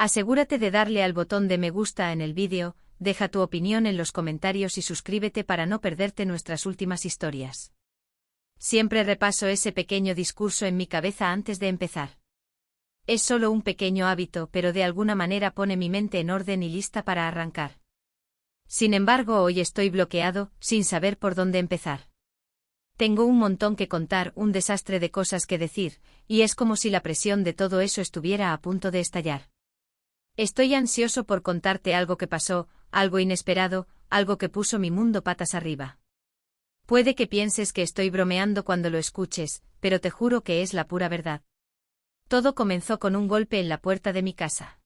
Asegúrate de darle al botón de me gusta en el vídeo, deja tu opinión en los comentarios y suscríbete para no perderte nuestras últimas historias. Siempre repaso ese pequeño discurso en mi cabeza antes de empezar. Es solo un pequeño hábito, pero de alguna manera pone mi mente en orden y lista para arrancar. Sin embargo, hoy estoy bloqueado, sin saber por dónde empezar. Tengo un montón que contar, un desastre de cosas que decir, y es como si la presión de todo eso estuviera a punto de estallar. Estoy ansioso por contarte algo que pasó, algo inesperado, algo que puso mi mundo patas arriba. Puede que pienses que estoy bromeando cuando lo escuches, pero te juro que es la pura verdad. Todo comenzó con un golpe en la puerta de mi casa.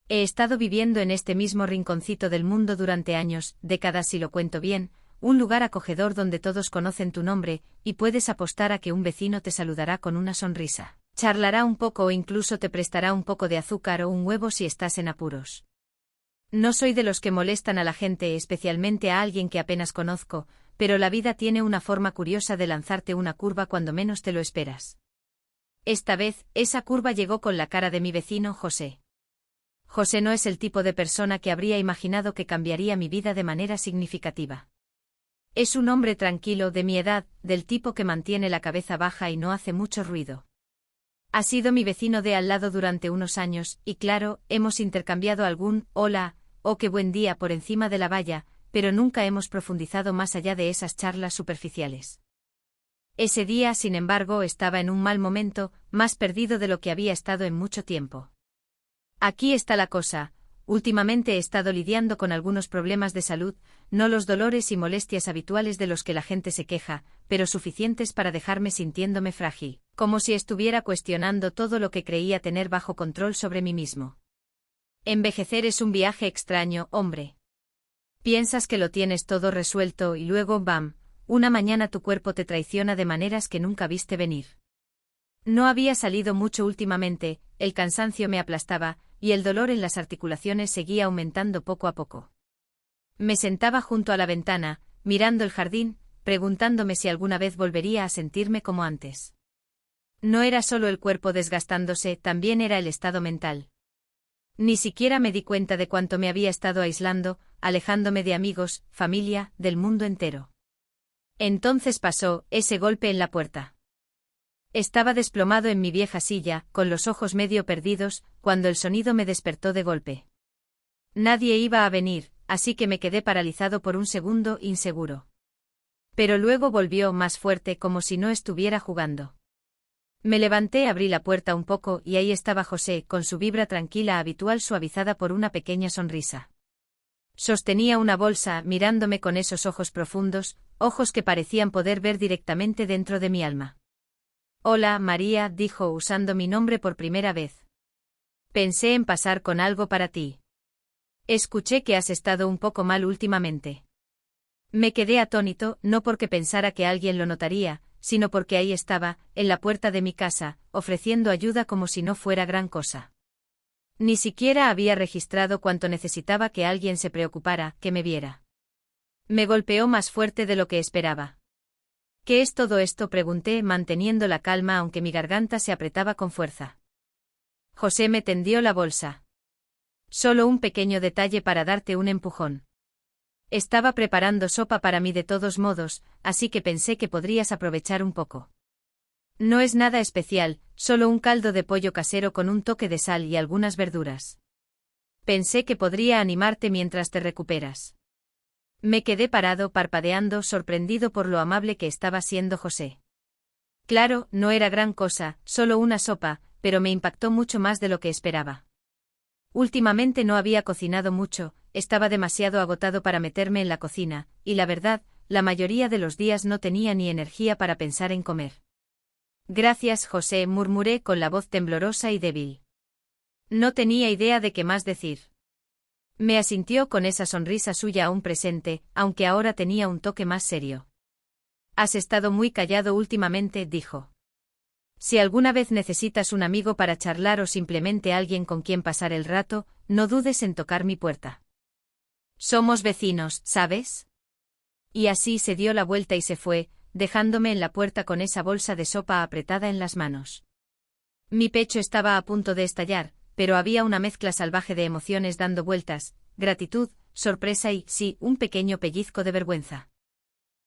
He estado viviendo en este mismo rinconcito del mundo durante años, décadas si lo cuento bien, un lugar acogedor donde todos conocen tu nombre, y puedes apostar a que un vecino te saludará con una sonrisa, charlará un poco o incluso te prestará un poco de azúcar o un huevo si estás en apuros. No soy de los que molestan a la gente, especialmente a alguien que apenas conozco, pero la vida tiene una forma curiosa de lanzarte una curva cuando menos te lo esperas. Esta vez, esa curva llegó con la cara de mi vecino José. José no es el tipo de persona que habría imaginado que cambiaría mi vida de manera significativa. Es un hombre tranquilo, de mi edad, del tipo que mantiene la cabeza baja y no hace mucho ruido. Ha sido mi vecino de al lado durante unos años, y claro, hemos intercambiado algún hola, o qué buen día por encima de la valla, pero nunca hemos profundizado más allá de esas charlas superficiales. Ese día, sin embargo, estaba en un mal momento, más perdido de lo que había estado en mucho tiempo. Aquí está la cosa, últimamente he estado lidiando con algunos problemas de salud, no los dolores y molestias habituales de los que la gente se queja, pero suficientes para dejarme sintiéndome frágil, como si estuviera cuestionando todo lo que creía tener bajo control sobre mí mismo. Envejecer es un viaje extraño, hombre. Piensas que lo tienes todo resuelto y luego, ¡bam!, una mañana tu cuerpo te traiciona de maneras que nunca viste venir. No había salido mucho últimamente, el cansancio me aplastaba, y el dolor en las articulaciones seguía aumentando poco a poco. Me sentaba junto a la ventana, mirando el jardín, preguntándome si alguna vez volvería a sentirme como antes. No era solo el cuerpo desgastándose, también era el estado mental. Ni siquiera me di cuenta de cuánto me había estado aislando, alejándome de amigos, familia, del mundo entero. Entonces pasó ese golpe en la puerta. Estaba desplomado en mi vieja silla, con los ojos medio perdidos, cuando el sonido me despertó de golpe. Nadie iba a venir, así que me quedé paralizado por un segundo, inseguro. Pero luego volvió más fuerte, como si no estuviera jugando. Me levanté, abrí la puerta un poco y ahí estaba José, con su vibra tranquila habitual suavizada por una pequeña sonrisa. Sostenía una bolsa, mirándome con esos ojos profundos, ojos que parecían poder ver directamente dentro de mi alma. Hola, María, dijo usando mi nombre por primera vez. Pensé en pasar con algo para ti. Escuché que has estado un poco mal últimamente. Me quedé atónito, no porque pensara que alguien lo notaría, sino porque ahí estaba, en la puerta de mi casa, ofreciendo ayuda como si no fuera gran cosa. Ni siquiera había registrado cuánto necesitaba que alguien se preocupara, que me viera. Me golpeó más fuerte de lo que esperaba. ¿Qué es todo esto?, pregunté, manteniendo la calma aunque mi garganta se apretaba con fuerza. José me tendió la bolsa. Solo un pequeño detalle para darte un empujón. Estaba preparando sopa para mí de todos modos, así que pensé que podrías aprovechar un poco. No es nada especial, solo un caldo de pollo casero con un toque de sal y algunas verduras. Pensé que podría animarte mientras te recuperas. Me quedé parado, parpadeando, sorprendido por lo amable que estaba siendo José. Claro, no era gran cosa, solo una sopa, pero me impactó mucho más de lo que esperaba. Últimamente no había cocinado mucho, estaba demasiado agotado para meterme en la cocina, y la verdad, la mayoría de los días no tenía ni energía para pensar en comer. Gracias, José, murmuré con la voz temblorosa y débil. No tenía idea de qué más decir. Me asintió con esa sonrisa suya aún presente, aunque ahora tenía un toque más serio. Has estado muy callado últimamente, dijo. Si alguna vez necesitas un amigo para charlar o simplemente alguien con quien pasar el rato, no dudes en tocar mi puerta. Somos vecinos, ¿sabes? Y así se dio la vuelta y se fue, dejándome en la puerta con esa bolsa de sopa apretada en las manos. Mi pecho estaba a punto de estallar, pero había una mezcla salvaje de emociones dando vueltas, gratitud, sorpresa y, sí, un pequeño pellizco de vergüenza.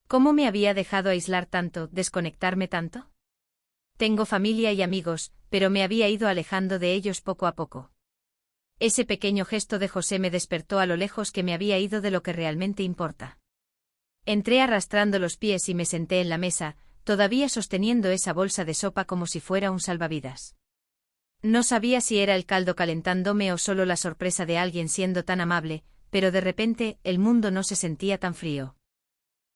¿Cómo me había dejado aislar tanto, desconectarme tanto? Tengo familia y amigos, pero me había ido alejando de ellos poco a poco. Ese pequeño gesto de José me despertó a lo lejos que me había ido de lo que realmente importa. Entré arrastrando los pies y me senté en la mesa, todavía sosteniendo esa bolsa de sopa como si fuera un salvavidas. No sabía si era el caldo calentándome o solo la sorpresa de alguien siendo tan amable, pero de repente el mundo no se sentía tan frío.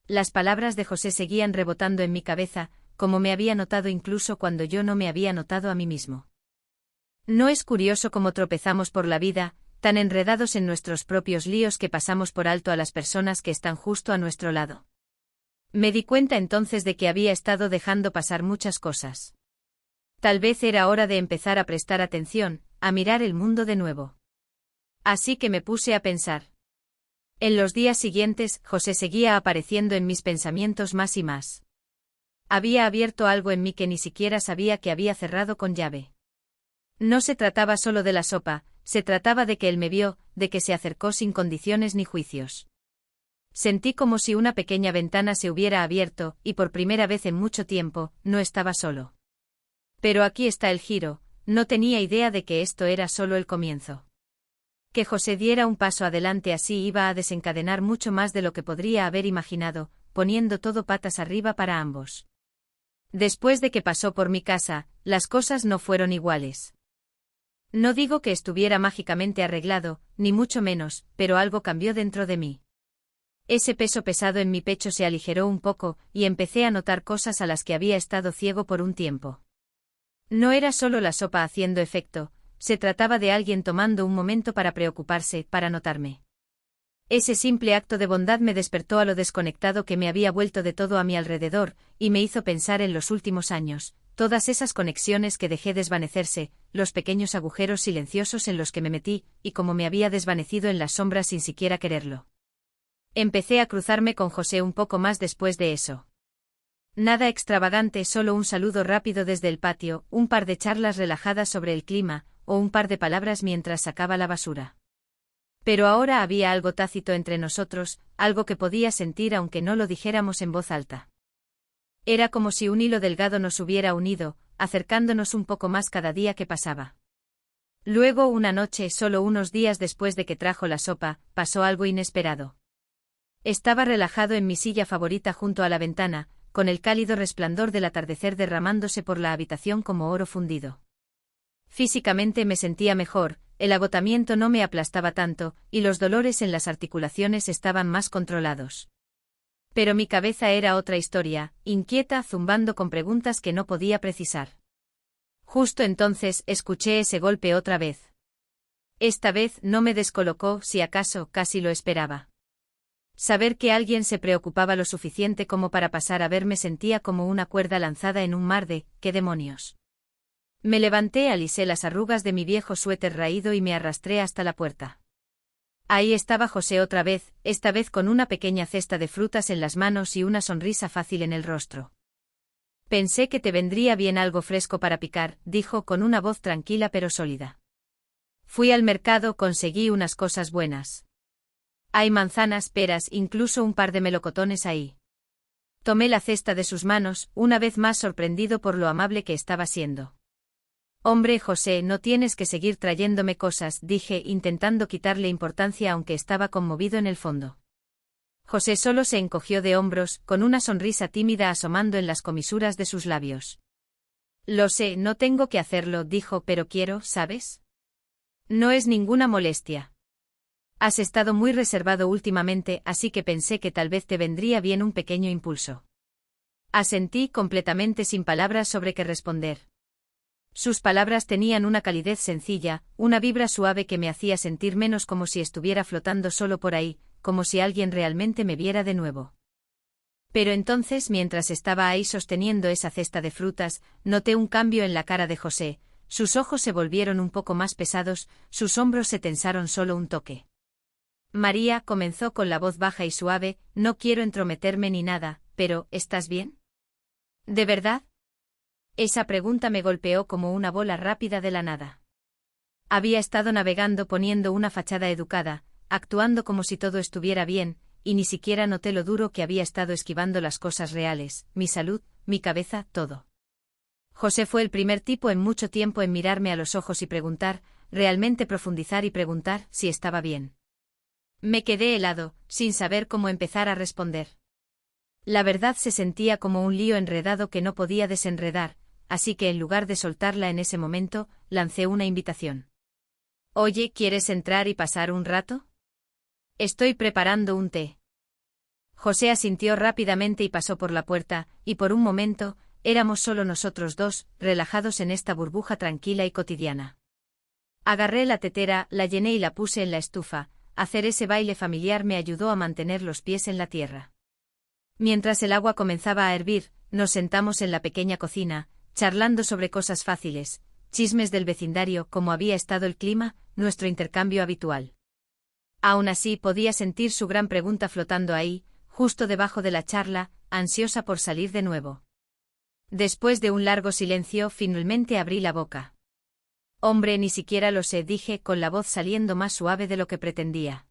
Las palabras de José seguían rebotando en mi cabeza, como me había notado incluso cuando yo no me había notado a mí mismo. ¿No es curioso cómo tropezamos por la vida, tan enredados en nuestros propios líos que pasamos por alto a las personas que están justo a nuestro lado? Me di cuenta entonces de que había estado dejando pasar muchas cosas. Tal vez era hora de empezar a prestar atención, a mirar el mundo de nuevo. Así que me puse a pensar. En los días siguientes, José seguía apareciendo en mis pensamientos más y más. Había abierto algo en mí que ni siquiera sabía que había cerrado con llave. No se trataba solo de la sopa, se trataba de que él me vio, de que se acercó sin condiciones ni juicios. Sentí como si una pequeña ventana se hubiera abierto, y por primera vez en mucho tiempo, no estaba solo. Pero aquí está el giro, no tenía idea de que esto era solo el comienzo. Que José diera un paso adelante así iba a desencadenar mucho más de lo que podría haber imaginado, poniendo todo patas arriba para ambos. Después de que pasó por mi casa, las cosas no fueron iguales. No digo que estuviera mágicamente arreglado, ni mucho menos, pero algo cambió dentro de mí. Ese peso pesado en mi pecho se aligeró un poco, y empecé a notar cosas a las que había estado ciego por un tiempo. No era solo la sopa haciendo efecto, se trataba de alguien tomando un momento para preocuparse, para notarme. Ese simple acto de bondad me despertó a lo desconectado que me había vuelto de todo a mi alrededor, y me hizo pensar en los últimos años, todas esas conexiones que dejé desvanecerse, los pequeños agujeros silenciosos en los que me metí, y cómo me había desvanecido en las sombras sin siquiera quererlo. Empecé a cruzarme con José un poco más después de eso. Nada extravagante, solo un saludo rápido desde el patio, un par de charlas relajadas sobre el clima, o un par de palabras mientras sacaba la basura. Pero ahora había algo tácito entre nosotros, algo que podía sentir aunque no lo dijéramos en voz alta. Era como si un hilo delgado nos hubiera unido, acercándonos un poco más cada día que pasaba. Luego una noche, solo unos días después de que trajo la sopa, pasó algo inesperado. Estaba relajado en mi silla favorita junto a la ventana, con el cálido resplandor del atardecer derramándose por la habitación como oro fundido. Físicamente me sentía mejor, el agotamiento no me aplastaba tanto, y los dolores en las articulaciones estaban más controlados. Pero mi cabeza era otra historia, inquieta, zumbando con preguntas que no podía precisar. Justo entonces escuché ese golpe otra vez. Esta vez no me descolocó, si acaso casi lo esperaba. Saber que alguien se preocupaba lo suficiente como para pasar a verme sentía como una cuerda lanzada en un mar de «¿qué demonios?». Me levanté, alisé las arrugas de mi viejo suéter raído y me arrastré hasta la puerta. Ahí estaba José otra vez, esta vez con una pequeña cesta de frutas en las manos y una sonrisa fácil en el rostro. «Pensé que te vendría bien algo fresco para picar», dijo con una voz tranquila pero sólida. «Fui al mercado, conseguí unas cosas buenas. Hay manzanas, peras, incluso un par de melocotones ahí». Tomé la cesta de sus manos, una vez más sorprendido por lo amable que estaba siendo. «Hombre, José, no tienes que seguir trayéndome cosas», dije, intentando quitarle importancia aunque estaba conmovido en el fondo. José solo se encogió de hombros, con una sonrisa tímida asomando en las comisuras de sus labios. «Lo sé, no tengo que hacerlo», dijo, «pero quiero, ¿sabes? No es ninguna molestia. Has estado muy reservado últimamente, así que pensé que tal vez te vendría bien un pequeño impulso». Asentí, completamente sin palabras sobre qué responder. Sus palabras tenían una calidez sencilla, una vibra suave que me hacía sentir menos como si estuviera flotando solo por ahí, como si alguien realmente me viera de nuevo. Pero entonces, mientras estaba ahí sosteniendo esa cesta de frutas, noté un cambio en la cara de José, sus ojos se volvieron un poco más pesados, sus hombros se tensaron solo un toque. «María», comenzó con la voz baja y suave, «no quiero entrometerme ni nada, pero, ¿estás bien? ¿De verdad?». Esa pregunta me golpeó como una bola rápida de la nada. Había estado navegando poniendo una fachada educada, actuando como si todo estuviera bien, y ni siquiera noté lo duro que había estado esquivando las cosas reales, mi salud, mi cabeza, todo. José fue el primer tipo en mucho tiempo en mirarme a los ojos y preguntar, realmente profundizar y preguntar si estaba bien. Me quedé helado, sin saber cómo empezar a responder. La verdad se sentía como un lío enredado que no podía desenredar, así que en lugar de soltarla en ese momento, lancé una invitación. Oye, ¿quieres entrar y pasar un rato? Estoy preparando un té. José asintió rápidamente y pasó por la puerta, y por un momento, éramos solo nosotros dos, relajados en esta burbuja tranquila y cotidiana. Agarré la tetera, la llené y la puse en la estufa. Hacer ese baile familiar me ayudó a mantener los pies en la tierra. Mientras el agua comenzaba a hervir, nos sentamos en la pequeña cocina, charlando sobre cosas fáciles, chismes del vecindario, cómo había estado el clima, nuestro intercambio habitual. Aún así podía sentir su gran pregunta flotando ahí, justo debajo de la charla, ansiosa por salir de nuevo. Después de un largo silencio, finalmente abrí la boca. Hombre, ni siquiera lo sé, dije, con la voz saliendo más suave de lo que pretendía.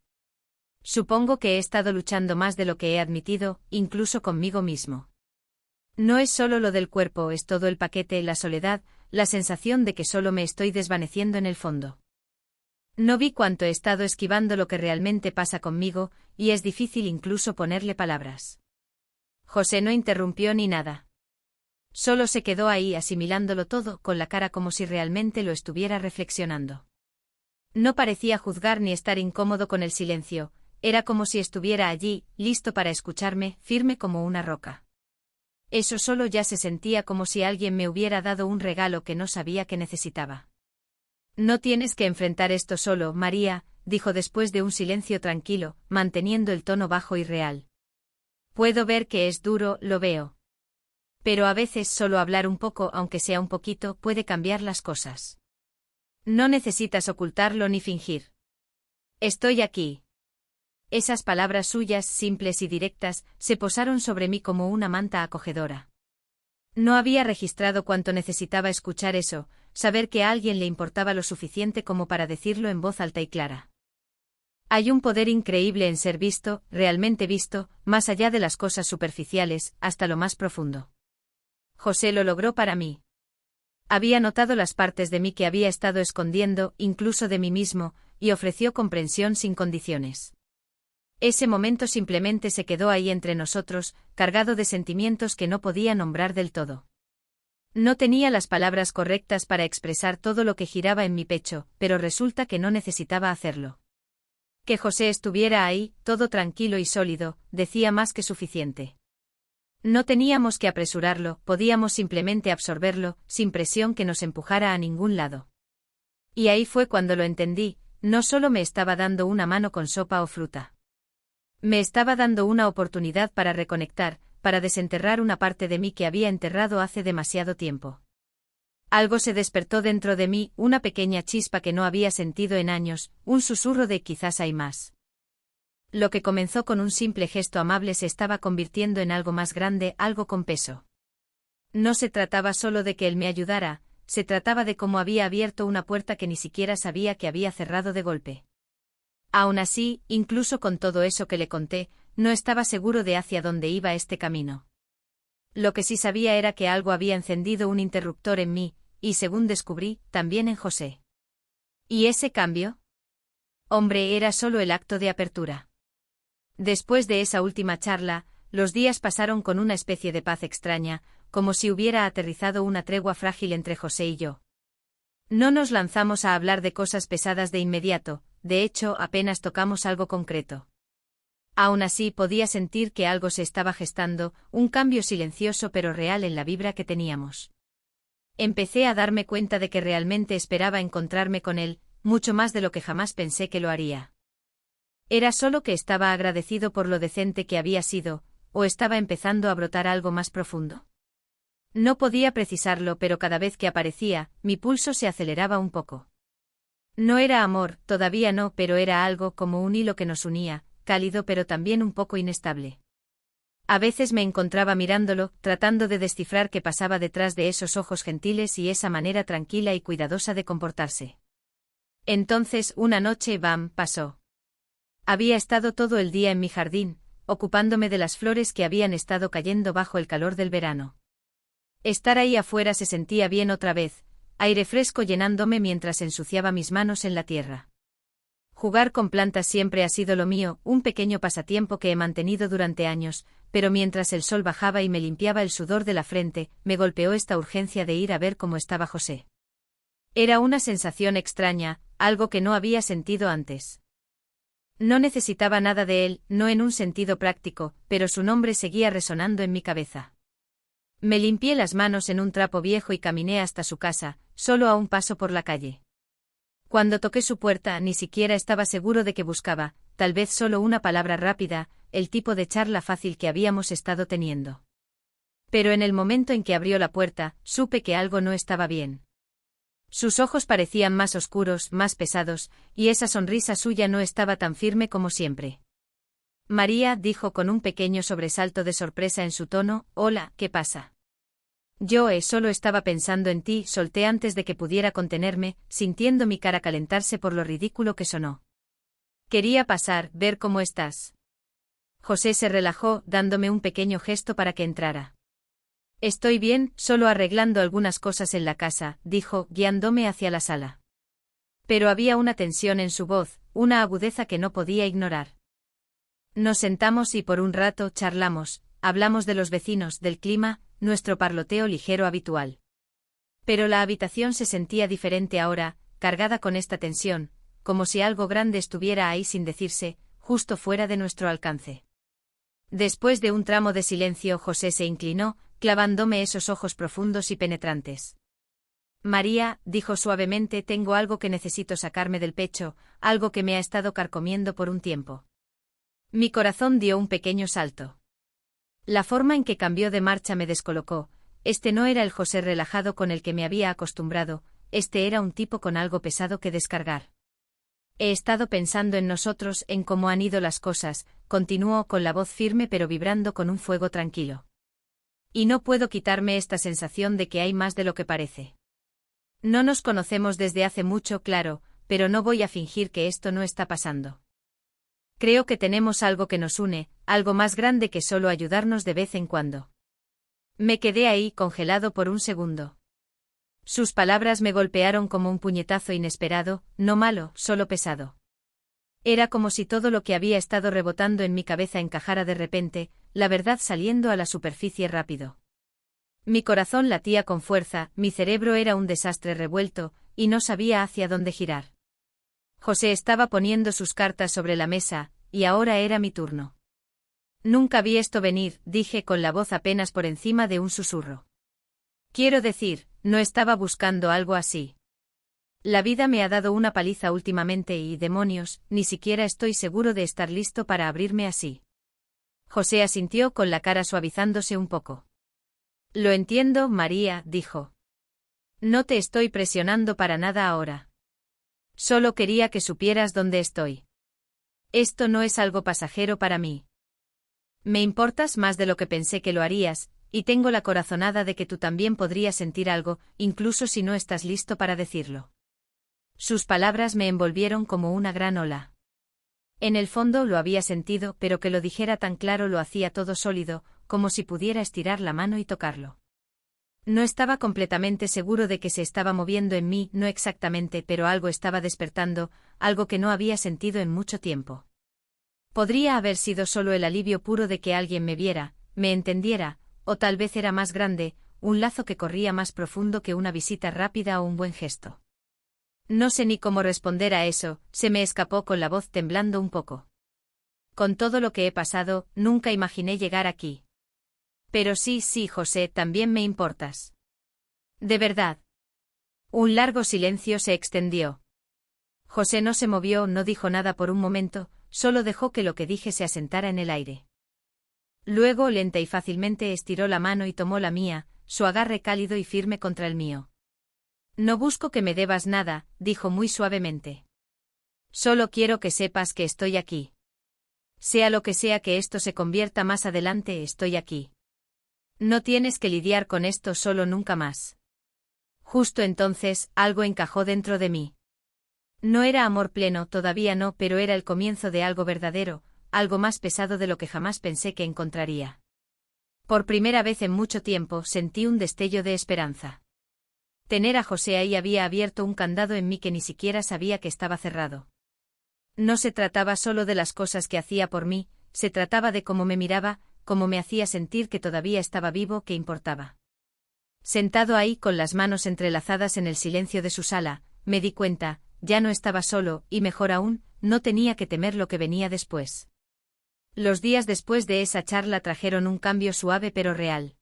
Supongo que he estado luchando más de lo que he admitido, incluso conmigo mismo. No es solo lo del cuerpo, es todo el paquete, la soledad, la sensación de que solo me estoy desvaneciendo en el fondo. No vi cuánto he estado esquivando lo que realmente pasa conmigo, y es difícil incluso ponerle palabras. José no interrumpió ni nada. Solo se quedó ahí asimilándolo todo, con la cara como si realmente lo estuviera reflexionando. No parecía juzgar ni estar incómodo con el silencio, era como si estuviera allí, listo para escucharme, firme como una roca. Eso solo ya se sentía como si alguien me hubiera dado un regalo que no sabía que necesitaba. No tienes que enfrentar esto solo, María, dijo después de un silencio tranquilo, manteniendo el tono bajo y real. Puedo ver que es duro, lo veo. Pero a veces solo hablar un poco, aunque sea un poquito, puede cambiar las cosas. No necesitas ocultarlo ni fingir. Estoy aquí. Esas palabras suyas, simples y directas, se posaron sobre mí como una manta acogedora. No había registrado cuánto necesitaba escuchar eso, saber que a alguien le importaba lo suficiente como para decirlo en voz alta y clara. Hay un poder increíble en ser visto, realmente visto, más allá de las cosas superficiales, hasta lo más profundo. José lo logró para mí. Había notado las partes de mí que había estado escondiendo, incluso de mí mismo, y ofreció comprensión sin condiciones. Ese momento simplemente se quedó ahí entre nosotros, cargado de sentimientos que no podía nombrar del todo. No tenía las palabras correctas para expresar todo lo que giraba en mi pecho, pero resulta que no necesitaba hacerlo. Que José estuviera ahí, todo tranquilo y sólido, decía más que suficiente. No teníamos que apresurarlo, podíamos simplemente absorberlo, sin presión que nos empujara a ningún lado. Y ahí fue cuando lo entendí, no solo me estaba dando una mano con sopa o fruta. Me estaba dando una oportunidad para reconectar, para desenterrar una parte de mí que había enterrado hace demasiado tiempo. Algo se despertó dentro de mí, una pequeña chispa que no había sentido en años, un susurro de quizás hay más. Lo que comenzó con un simple gesto amable se estaba convirtiendo en algo más grande, algo con peso. No se trataba solo de que él me ayudara, se trataba de cómo había abierto una puerta que ni siquiera sabía que había cerrado de golpe. Aún así, incluso con todo eso que le conté, no estaba seguro de hacia dónde iba este camino. Lo que sí sabía era que algo había encendido un interruptor en mí, y según descubrí, también en José. ¿Y ese cambio? Hombre, era solo el acto de apertura. Después de esa última charla, los días pasaron con una especie de paz extraña, como si hubiera aterrizado una tregua frágil entre José y yo. No nos lanzamos a hablar de cosas pesadas de inmediato, de hecho apenas tocamos algo concreto. Aún así podía sentir que algo se estaba gestando, un cambio silencioso pero real en la vibra que teníamos. Empecé a darme cuenta de que realmente esperaba encontrarme con él, mucho más de lo que jamás pensé que lo haría. ¿Era solo que estaba agradecido por lo decente que había sido, o estaba empezando a brotar algo más profundo? No podía precisarlo, pero cada vez que aparecía, mi pulso se aceleraba un poco. No era amor, todavía no, pero era algo como un hilo que nos unía, cálido pero también un poco inestable. A veces me encontraba mirándolo, tratando de descifrar qué pasaba detrás de esos ojos gentiles y esa manera tranquila y cuidadosa de comportarse. Entonces una noche Bam pasó. Había estado todo el día en mi jardín, ocupándome de las flores que habían estado cayendo bajo el calor del verano. Estar ahí afuera se sentía bien otra vez, aire fresco llenándome mientras ensuciaba mis manos en la tierra. Jugar con plantas siempre ha sido lo mío, un pequeño pasatiempo que he mantenido durante años, pero mientras el sol bajaba y me limpiaba el sudor de la frente, me golpeó esta urgencia de ir a ver cómo estaba José. Era una sensación extraña, algo que no había sentido antes. No necesitaba nada de él, no en un sentido práctico, pero su nombre seguía resonando en mi cabeza. Me limpié las manos en un trapo viejo y caminé hasta su casa, solo a un paso por la calle. Cuando toqué su puerta ni siquiera estaba seguro de qué buscaba, tal vez solo una palabra rápida, el tipo de charla fácil que habíamos estado teniendo. Pero en el momento en que abrió la puerta, supe que algo no estaba bien. Sus ojos parecían más oscuros, más pesados, y esa sonrisa suya no estaba tan firme como siempre. María, dijo con un pequeño sobresalto de sorpresa en su tono, hola, ¿qué pasa? Yo solo estaba pensando en ti, solté antes de que pudiera contenerme, sintiendo mi cara calentarse por lo ridículo que sonó. Quería pasar, ver cómo estás. José se relajó, dándome un pequeño gesto para que entrara. Estoy bien, solo arreglando algunas cosas en la casa, dijo, guiándome hacia la sala. Pero había una tensión en su voz, una agudeza que no podía ignorar. Nos sentamos y por un rato charlamos, hablamos de los vecinos, del clima, nuestro parloteo ligero habitual. Pero la habitación se sentía diferente ahora, cargada con esta tensión, como si algo grande estuviera ahí sin decirse, justo fuera de nuestro alcance. Después de un tramo de silencio, José se inclinó, clavándome esos ojos profundos y penetrantes. María, dijo suavemente, tengo algo que necesito sacarme del pecho, algo que me ha estado carcomiendo por un tiempo. Mi corazón dio un pequeño salto. La forma en que cambió de marcha me descolocó, este no era el José relajado con el que me había acostumbrado, este era un tipo con algo pesado que descargar. He estado pensando en nosotros, en cómo han ido las cosas, continuó con la voz firme pero vibrando con un fuego tranquilo. Y no puedo quitarme esta sensación de que hay más de lo que parece. No nos conocemos desde hace mucho, claro, pero no voy a fingir que esto no está pasando. Creo que tenemos algo que nos une, algo más grande que solo ayudarnos de vez en cuando. Me quedé ahí congelado por un segundo. Sus palabras me golpearon como un puñetazo inesperado, no malo, solo pesado. Era como si todo lo que había estado rebotando en mi cabeza encajara de repente, la verdad saliendo a la superficie rápido. Mi corazón latía con fuerza, mi cerebro era un desastre revuelto, y no sabía hacia dónde girar. José estaba poniendo sus cartas sobre la mesa, y ahora era mi turno. Nunca vi esto venir, dije con la voz apenas por encima de un susurro. Quiero decir, no estaba buscando algo así. La vida me ha dado una paliza últimamente y, demonios, ni siquiera estoy seguro de estar listo para abrirme así. José asintió con la cara suavizándose un poco. Lo entiendo, María, dijo. No te estoy presionando para nada ahora. Solo quería que supieras dónde estoy. Esto no es algo pasajero para mí. Me importas más de lo que pensé que lo harías, y tengo la corazonada de que tú también podrías sentir algo, incluso si no estás listo para decirlo. Sus palabras me envolvieron como una gran ola. En el fondo lo había sentido, pero que lo dijera tan claro lo hacía todo sólido, como si pudiera estirar la mano y tocarlo. No estaba completamente seguro de que se estaba moviendo en mí, no exactamente, pero algo estaba despertando, algo que no había sentido en mucho tiempo. Podría haber sido solo el alivio puro de que alguien me viera, me entendiera, o tal vez era más grande, un lazo que corría más profundo que una visita rápida o un buen gesto. No sé ni cómo responder a eso, se me escapó con la voz temblando un poco. Con todo lo que he pasado, nunca imaginé llegar aquí. Pero sí, José, también me importas. ¿De verdad? Un largo silencio se extendió. José no se movió, no dijo nada por un momento, solo dejó que lo que dije se asentara en el aire. Luego lenta y fácilmente estiró la mano y tomó la mía, su agarre cálido y firme contra el mío. No busco que me debas nada, dijo muy suavemente. Solo quiero que sepas que estoy aquí. Sea lo que sea que esto se convierta más adelante, estoy aquí. No tienes que lidiar con esto solo nunca más. Justo entonces, algo encajó dentro de mí. No era amor pleno, todavía no, pero era el comienzo de algo verdadero, algo más pesado de lo que jamás pensé que encontraría. Por primera vez en mucho tiempo sentí un destello de esperanza. Tener a José ahí había abierto un candado en mí que ni siquiera sabía que estaba cerrado. No se trataba solo de las cosas que hacía por mí, se trataba de cómo me miraba, cómo me hacía sentir que todavía estaba vivo, que importaba. Sentado ahí con las manos entrelazadas en el silencio de su sala, me di cuenta, ya no estaba solo, y mejor aún, no tenía que temer lo que venía después. Los días después de esa charla trajeron un cambio suave pero real.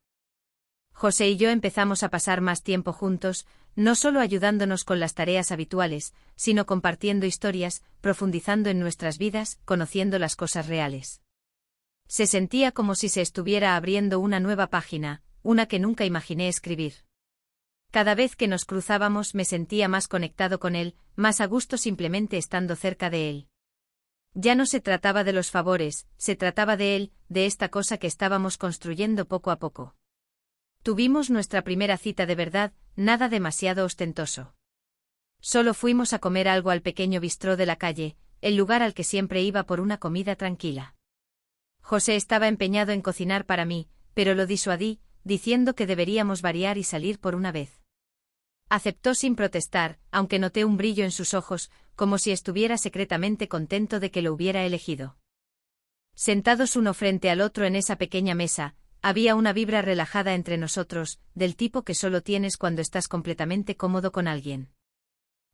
José y yo empezamos a pasar más tiempo juntos, no solo ayudándonos con las tareas habituales, sino compartiendo historias, profundizando en nuestras vidas, conociendo las cosas reales. Se sentía como si se estuviera abriendo una nueva página, una que nunca imaginé escribir. Cada vez que nos cruzábamos me sentía más conectado con él, más a gusto simplemente estando cerca de él. Ya no se trataba de los favores, se trataba de él, de esta cosa que estábamos construyendo poco a poco. Tuvimos nuestra primera cita de verdad, nada demasiado ostentoso. Solo fuimos a comer algo al pequeño bistró de la calle, el lugar al que siempre iba por una comida tranquila. José estaba empeñado en cocinar para mí, pero lo disuadí, diciendo que deberíamos variar y salir por una vez. Aceptó sin protestar, aunque noté un brillo en sus ojos, como si estuviera secretamente contento de que lo hubiera elegido. Sentados uno frente al otro en esa pequeña mesa, había una vibra relajada entre nosotros, del tipo que solo tienes cuando estás completamente cómodo con alguien.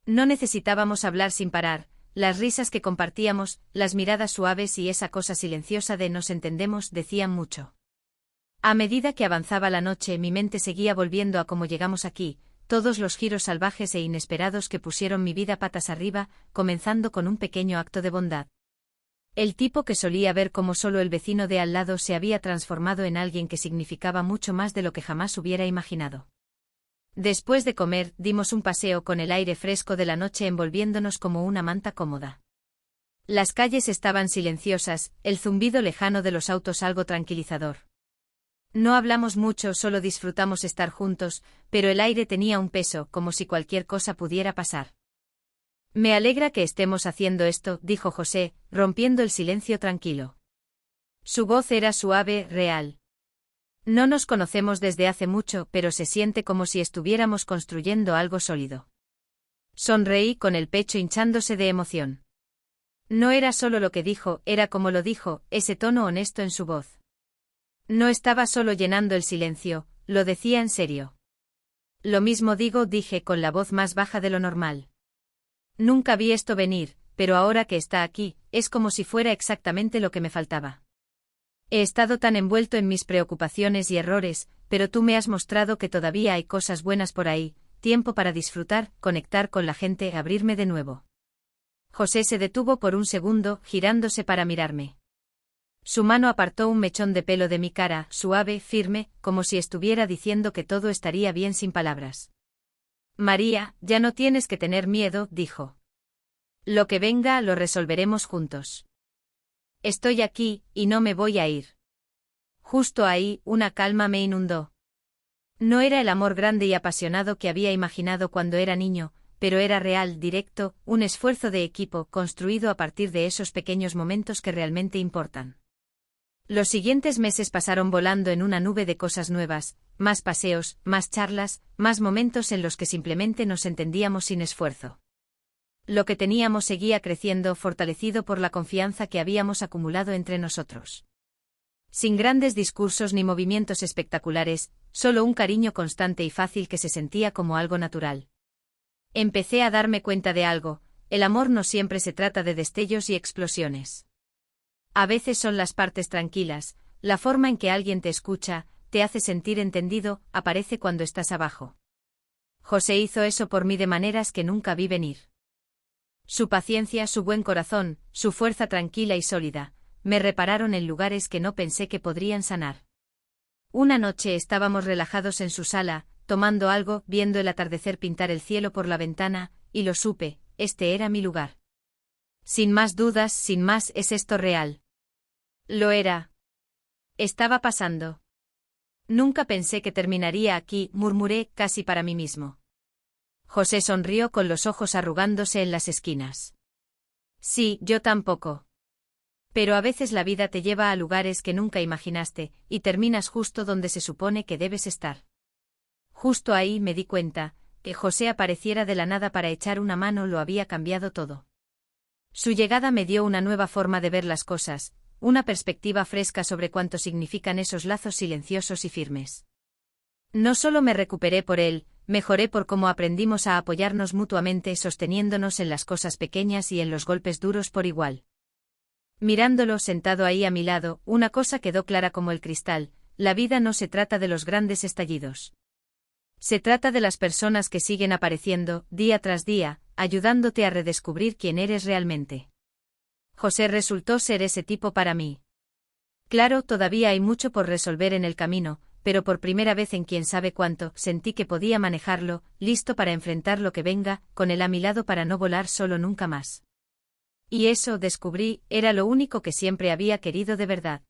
No necesitábamos hablar sin parar, las risas que compartíamos, las miradas suaves y esa cosa silenciosa de nos entendemos decían mucho. A medida que avanzaba la noche mi mente seguía volviendo a cómo llegamos aquí, todos los giros salvajes e inesperados que pusieron mi vida patas arriba, comenzando con un pequeño acto de bondad. El tipo que solía ver como solo el vecino de al lado se había transformado en alguien que significaba mucho más de lo que jamás hubiera imaginado. Después de comer, dimos un paseo con el aire fresco de la noche envolviéndonos como una manta cómoda. Las calles estaban silenciosas, el zumbido lejano de los autos algo tranquilizador. No hablamos mucho, solo disfrutamos estar juntos, pero el aire tenía un peso, como si cualquier cosa pudiera pasar. Me alegra que estemos haciendo esto, dijo José, rompiendo el silencio tranquilo. Su voz era suave, real. No nos conocemos desde hace mucho, pero se siente como si estuviéramos construyendo algo sólido. Sonreí con el pecho hinchándose de emoción. No era solo lo que dijo, era como lo dijo, ese tono honesto en su voz. No estaba solo llenando el silencio, lo decía en serio. Lo mismo digo, dije con la voz más baja de lo normal. Nunca vi esto venir, pero ahora que está aquí, es como si fuera exactamente lo que me faltaba. He estado tan envuelto en mis preocupaciones y errores, pero tú me has mostrado que todavía hay cosas buenas por ahí, tiempo para disfrutar, conectar con la gente, abrirme de nuevo. José se detuvo por un segundo, girándose para mirarme. Su mano apartó un mechón de pelo de mi cara, suave, firme, como si estuviera diciendo que todo estaría bien sin palabras. María, ya no tienes que tener miedo, dijo. Lo que venga lo resolveremos juntos. Estoy aquí, y no me voy a ir. Justo ahí, una calma me inundó. No era el amor grande y apasionado que había imaginado cuando era niño, pero era real, directo, un esfuerzo de equipo construido a partir de esos pequeños momentos que realmente importan. Los siguientes meses pasaron volando en una nube de cosas nuevas, más paseos, más charlas, más momentos en los que simplemente nos entendíamos sin esfuerzo. Lo que teníamos seguía creciendo, fortalecido por la confianza que habíamos acumulado entre nosotros. Sin grandes discursos ni movimientos espectaculares, solo un cariño constante y fácil que se sentía como algo natural. Empecé a darme cuenta de algo, el amor no siempre se trata de destellos y explosiones. A veces son las partes tranquilas, la forma en que alguien te escucha, te hace sentir entendido, aparece cuando estás abajo. José hizo eso por mí de maneras que nunca vi venir. Su paciencia, su buen corazón, su fuerza tranquila y sólida, me repararon en lugares que no pensé que podrían sanar. Una noche estábamos relajados en su sala, tomando algo, viendo el atardecer pintar el cielo por la ventana, y lo supe, este era mi lugar. Sin más dudas, sin más, ¿es esto real? Lo era. Estaba pasando. Nunca pensé que terminaría aquí, murmuré, casi para mí mismo. José sonrió con los ojos arrugándose en las esquinas. Sí, yo tampoco. Pero a veces la vida te lleva a lugares que nunca imaginaste, y terminas justo donde se supone que debes estar. Justo ahí me di cuenta, que José apareciera de la nada para echar una mano lo había cambiado todo. Su llegada me dio una nueva forma de ver las cosas, una perspectiva fresca sobre cuánto significan esos lazos silenciosos y firmes. No solo me recuperé por él, mejoré por cómo aprendimos a apoyarnos mutuamente sosteniéndonos en las cosas pequeñas y en los golpes duros por igual. Mirándolo sentado ahí a mi lado, una cosa quedó clara como el cristal: la vida no se trata de los grandes estallidos. Se trata de las personas que siguen apareciendo, día tras día, ayudándote a redescubrir quién eres realmente. José resultó ser ese tipo para mí. Claro, todavía hay mucho por resolver en el camino, pero por primera vez en quién sabe cuánto, sentí que podía manejarlo, listo para enfrentar lo que venga, con él a mi lado para no volar solo nunca más. Y eso, descubrí, era lo único que siempre había querido de verdad.